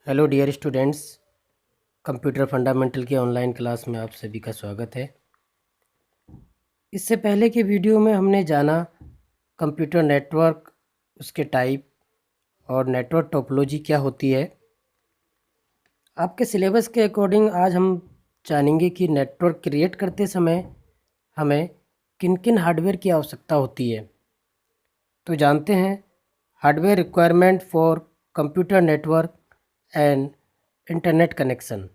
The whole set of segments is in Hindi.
Hello dear students, computer fundamental की ऑनलाइन क्लास में आप सभी का स्वागत है। इससे पहले के वीडियो में हमने जाना कंप्यूटर नेटवर्क, उसके टाइप और नेटवर्क टोपोलॉजी क्या होती है। आपके सिलेबस के अकॉर्डिंग आज हम जानेंगे कि नेटवर्क क्रिएट करते समय हमें किन किन हार्डवेयर की आवश्यकता होती है। तो जानते हैं hardware requirement for computer network and internet connection.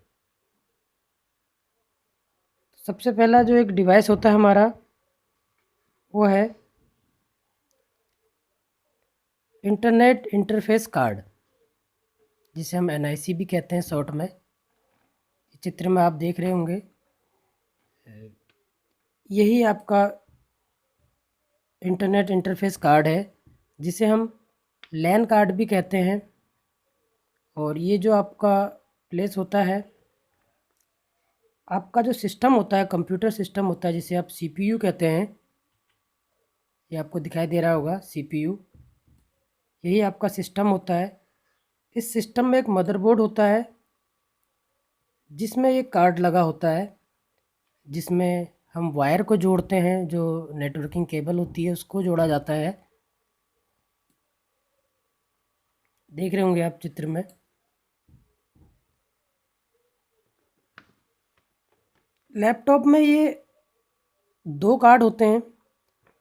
सबसे पहला जो एक डिवाइस होता है हमारा, वो है इंटरनेट इंटरफेस कार्ड, जिसे हम एनआईसी भी कहते हैं शॉर्ट में। चित्र में आप देख रहे होंगे, यही आपका इंटरनेट इंटरफेस कार्ड है, जिसे हम लैन कार्ड भी कहते हैं। और ये जो आपका प्लेस होता है, आपका जो सिस्टम होता है, कंप्यूटर सिस्टम होता है, जिसे आप सीपीयू कहते हैं। ये आपको दिखाई दे रहा होगा सीपीयू, यही आपका सिस्टम होता है। इस सिस्टम में एक मदरबोर्ड होता है, जिसमें एक कार्ड लगा होता है, जिसमें हम वायर को जोड़ते हैं, जो नेटवर्किंग केबल होती है उसको जोड़ा जाता है। देख रहे होंगे आप चित्र में। लैपटॉप में ये दो कार्ड होते हैं,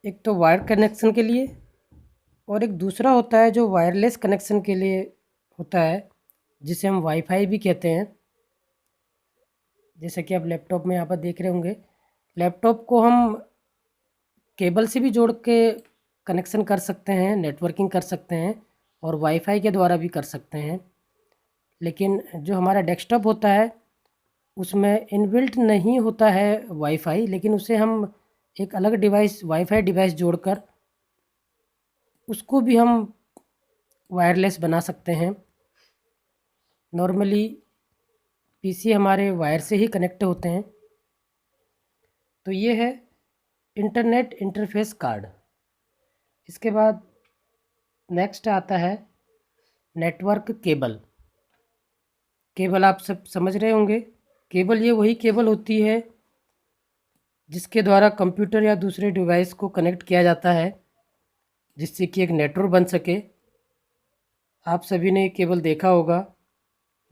एक तो वायर कनेक्शन के लिए और एक दूसरा होता है जो वायरलेस कनेक्शन के लिए होता है, जिसे हम वाईफाई भी कहते हैं। जैसा कि आप लैपटॉप में यहाँ पर देख रहे होंगे, लैपटॉप को हम केबल से भी जोड़ के कनेक्शन कर सकते हैं, नेटवर्किंग कर सकते हैं और वाईफाई के द्वारा भी कर सकते हैं। लेकिन जो हमारा डेस्कटॉप होता है, उसमें इनबिल्ट नहीं होता है वाईफाई, लेकिन उसे हम एक अलग डिवाइस, वाईफाई डिवाइस जोड़कर उसको भी हम वायरलेस बना सकते हैं। नॉर्मली पीसी हमारे वायर से ही कनेक्ट होते हैं। तो ये है इंटरनेट इंटरफेस कार्ड। इसके बाद नेक्स्ट आता है नेटवर्क केबल। केबल आप सब समझ रहे होंगे, केबल ये वही केबल होती है जिसके द्वारा कंप्यूटर या दूसरे डिवाइस को कनेक्ट किया जाता है, जिससे कि एक नेटवर्क बन सके। आप सभी ने केबल देखा होगा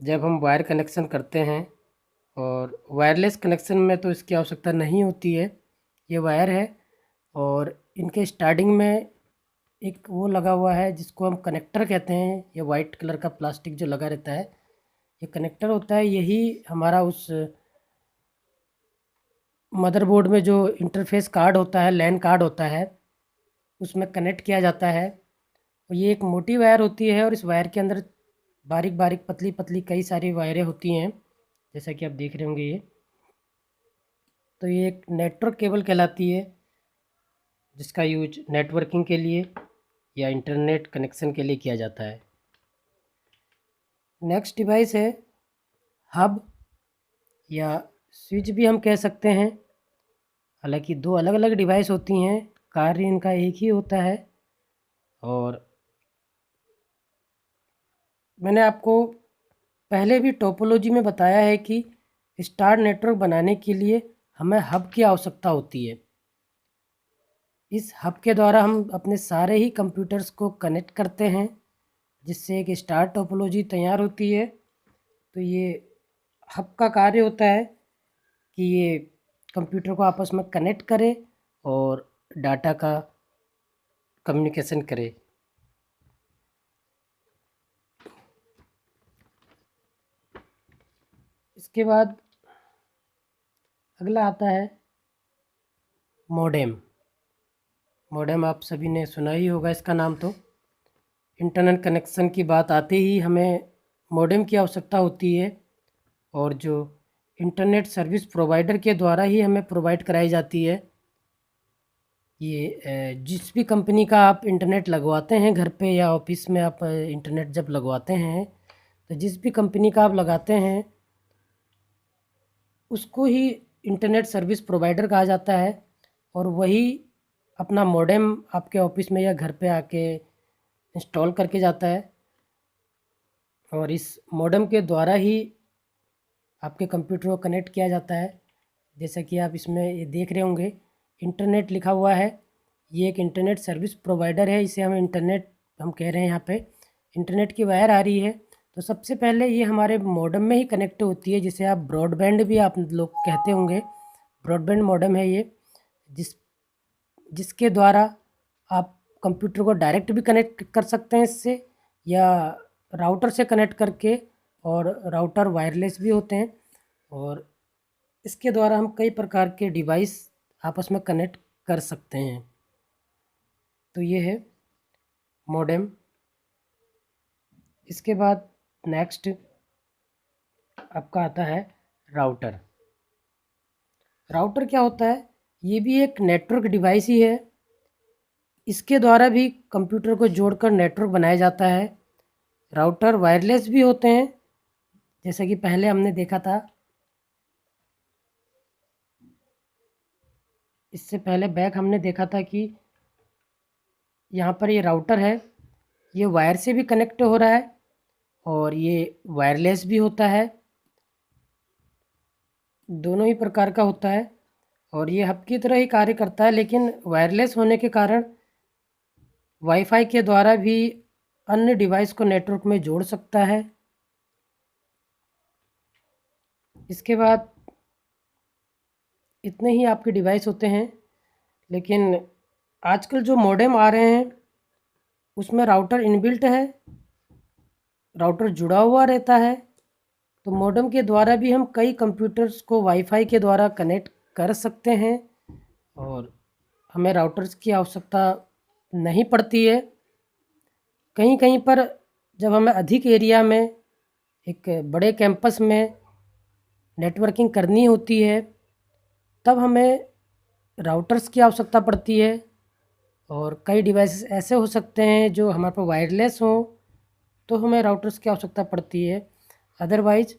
जब हम वायर कनेक्शन करते हैं, और वायरलेस कनेक्शन में तो इसकी आवश्यकता नहीं होती है। ये वायर है और इनके स्टार्टिंग में एक वो लगा हुआ है जिसको हम कनेक्टर कहते हैं। ये वाइट कलर का प्लास्टिक जो लगा रहता है, ये कनेक्टर होता है। यही हमारा उस मदरबोर्ड में जो इंटरफेस कार्ड होता है, लैन कार्ड होता है, उसमें कनेक्ट किया जाता है। और ये एक मोटी वायर होती है और इस वायर के अंदर बारीक बारीक पतली पतली कई सारी वायरें होती हैं, जैसा कि आप देख रहे होंगे ये। तो ये एक नेटवर्क केबल कहलाती है, जिसका यूज नेटवर्किंग के लिए या इंटरनेट कनेक्शन के लिए किया जाता है। नेक्स्ट डिवाइस है हब, या स्विच भी हम कह सकते हैं। हालांकि दो अलग अलग डिवाइस होती हैं, कार्य इनका एक ही होता है। और मैंने आपको पहले भी टोपोलॉजी में बताया है कि स्टार नेटवर्क बनाने के लिए हमें हब की आवश्यकता होती है। इस हब के द्वारा हम अपने सारे ही कंप्यूटर्स को कनेक्ट करते हैं, जिससे एक स्टार टोपोलॉजी तैयार होती है। तो ये हब का कार्य होता है कि ये कंप्यूटर को आपस में कनेक्ट करे और डाटा का कम्युनिकेशन करे। इसके बाद अगला आता है मॉडेम। मॉडेम आप सभी ने सुना ही होगा इसका नाम। तो इंटरनेट कनेक्शन की बात आते ही हमें मॉडेम की आवश्यकता होती है, और जो इंटरनेट सर्विस प्रोवाइडर के द्वारा ही हमें प्रोवाइड कराई जाती है। ये जिस भी कंपनी का आप इंटरनेट लगवाते हैं घर पे या ऑफिस में, आप इंटरनेट जब लगवाते हैं, तो जिस भी कंपनी का आप लगाते हैं उसको ही इंटरनेट सर्विस प्रोवाइडर कहा जाता है। और वही अपना मॉडेम आपके ऑफिस में या घर पे आके इंस्टॉल करके जाता है। और इस मॉडेम के द्वारा ही आपके कंप्यूटर को कनेक्ट किया जाता है। जैसा कि आप इसमें ये देख रहे होंगे, इंटरनेट लिखा हुआ है। ये एक इंटरनेट सर्विस प्रोवाइडर है, इसे हम इंटरनेट हम कह रहे हैं। यहाँ पे इंटरनेट की वायर आ रही है। तो सबसे पहले ये हमारे मॉडेम में ही कनेक्ट होती है, जिसे आप ब्रॉडबैंड भी आप लोग कहते होंगे। ब्रॉडबैंड मॉडेम है ये, जिसके द्वारा आप कंप्यूटर को डायरेक्ट भी कनेक्ट कर सकते हैं इससे, या राउटर से कनेक्ट करके। और राउटर वायरलेस भी होते हैं, और इसके द्वारा हम कई प्रकार के डिवाइस आपस में कनेक्ट कर सकते हैं। तो ये है मॉडेम। इसके बाद नेक्स्ट आपका आता है राउटर। राउटर क्या होता है? ये भी एक नेटवर्क डिवाइस ही है। इसके द्वारा भी कंप्यूटर को जोड़कर नेटवर्क बनाया जाता है। राउटर वायरलेस भी होते हैं, जैसा कि पहले हमने देखा था। इससे पहले बैक हमने देखा था कि यहाँ पर ये राउटर है, ये वायर से भी कनेक्ट हो रहा है और ये वायरलेस भी होता है। दोनों ही प्रकार का होता है, और ये हब की तरह ही कार्य करता है, लेकिन वायरलेस होने के कारण वाईफाई के द्वारा भी अन्य डिवाइस को नेटवर्क में जोड़ सकता है। इसके बाद इतने ही आपके डिवाइस होते हैं, लेकिन आजकल जो मॉडेम आ रहे हैं उसमें राउटर इनबिल्ट है, राउटर जुड़ा हुआ रहता है। तो मॉडेम के द्वारा भी हम कई कंप्यूटर्स को वाईफाई के द्वारा कनेक्ट कर सकते हैं, और हमें राउटर्स की आवश्यकता नहीं पड़ती है। कहीं कहीं पर जब हमें अधिक एरिया में, एक बड़े कैंपस में नेटवर्किंग करनी होती है, तब हमें राउटर्स की आवश्यकता पड़ती है। और कई डिवाइसेस ऐसे हो सकते हैं जो हमारे पास वायरलेस हों, तो हमें राउटर्स की आवश्यकता पड़ती है। अदरवाइज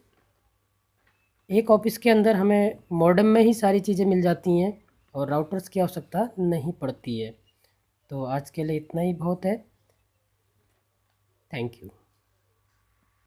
एक ऑफिस के अंदर हमें मॉडेम में ही सारी चीज़ें मिल जाती हैं और राउटर्स की आवश्यकता नहीं पड़ती है। तो आज के लिए इतना ही बहुत है। Thank you.